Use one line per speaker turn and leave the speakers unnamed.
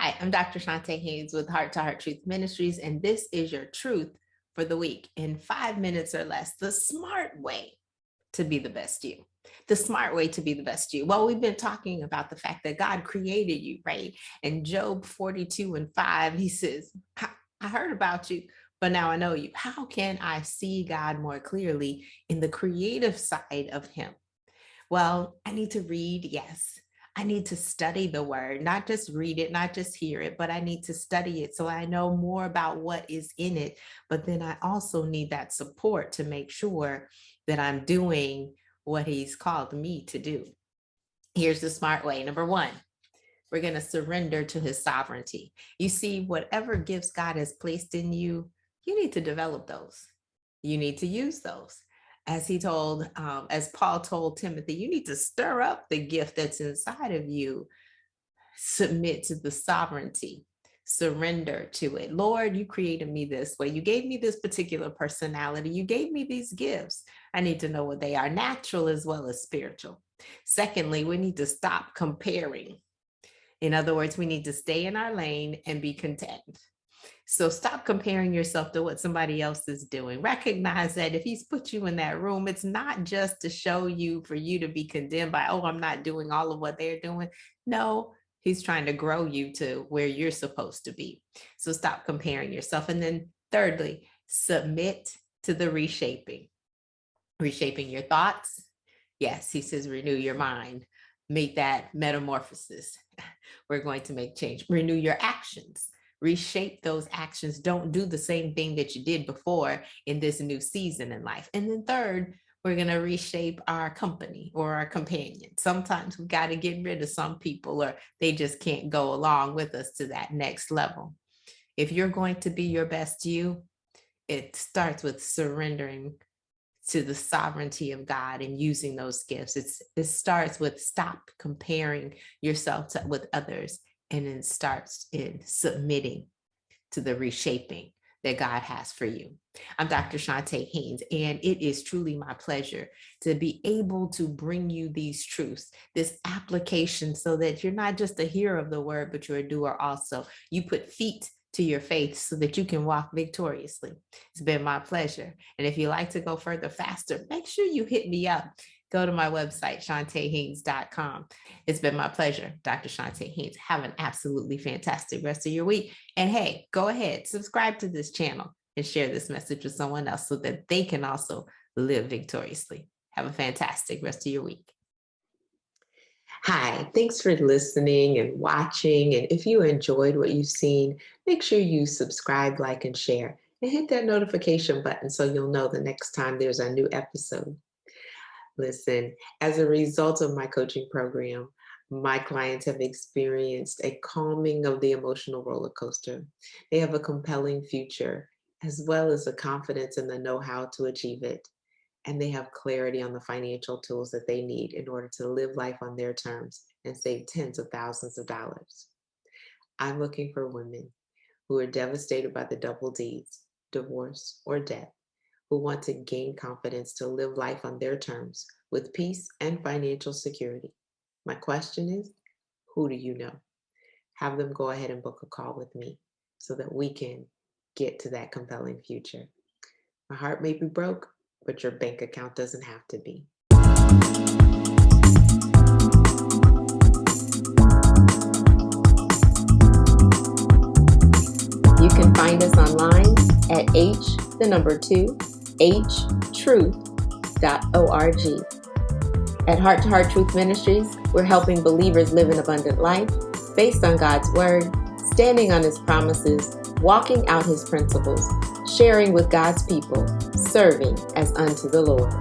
Hi, I'm Dr. Chonta Haynes with Heart Truth Ministries, and this is your truth for the week in 5 minutes or less. The smart way to be the best you. The smart way to be the best you. Well, we've been talking about the fact that God created you, right? In Job 42:5, he says, I heard about you, but now I know you. How can I see God more clearly in the creative side of him? Well, I need to read, yes. I need to study the word, not just read it, not just hear it, but I need to study it so I know more about what is in it. But then I also need that support to make sure that I'm doing what he's called me to do. Here's the smart way. Number one, we're going to surrender to his sovereignty. You see, whatever gifts God has placed in you, you need to develop those. You need to use those. As Paul told Timothy, you need to stir up the gift that's inside of you. Submit to the sovereignty. Surrender to it. Lord, you created me this way. You gave me this particular personality. You gave me these gifts. I need to know what they are, natural as well as spiritual. Secondly, we need to stop comparing. In other words, we need to stay in our lane and be content. So stop comparing yourself to what somebody else is doing. Recognize that if he's put you in that room, it's not just to show you, for you to be condemned by, oh, I'm not doing all of what they're doing. No, he's trying to grow you to where you're supposed to be. So stop comparing yourself. And then thirdly, submit to the reshaping. Reshaping your thoughts. Yes, he says, renew your mind. Make that metamorphosis. We're going to make change. Renew your actions. Reshape those actions. Don't do the same thing that you did before in this new season in life. And then third, we're going to reshape our company or our companion. Sometimes we've got to get rid of some people, or they just can't go along with us to that next level. If you're going to be your best you, it starts with surrendering to the sovereignty of God and using those gifts. It starts with stop comparing yourself with others, and then starts in submitting to the reshaping that God has for you. I'm Dr. Chonta Haynes, and it is truly my pleasure to be able to bring you these truths, this application, so that you're not just a hearer of the word, but you're a doer also. You put feet to your faith so that you can walk victoriously. It's been my pleasure. And if you like to go further faster, make sure you hit me up. Go to my website, chontahaynes.com. It's been my pleasure, Dr. Chonta Haynes. Have an absolutely fantastic rest of your week. And hey, go ahead, subscribe to this channel and share this message with someone else so that they can also live victoriously. Have a fantastic rest of your week. Hi, thanks for listening and watching. And if you enjoyed what you've seen, make sure you subscribe, like, and share, and hit that notification button so you'll know the next time there's a new episode. Listen, as a result of my coaching program, my clients have experienced a calming of the emotional roller coaster. They have a compelling future, as well as a confidence in the know-how to achieve it. And they have clarity on the financial tools that they need in order to live life on their terms and save tens of thousands of dollars. I'm looking for women who are devastated by the double Ds, divorce or death, who want to gain confidence to live life on their terms with peace and financial security. My question is, who do you know? Have them go ahead and book a call with me so that we can get to that compelling future. My heart may be broke, but your bank account doesn't have to be. You can find us online at h2truth.org. At Heart Truth Ministries, we're helping believers live an abundant life based on God's word, standing on his promises, walking out his principles, sharing with God's people, serving as unto the Lord.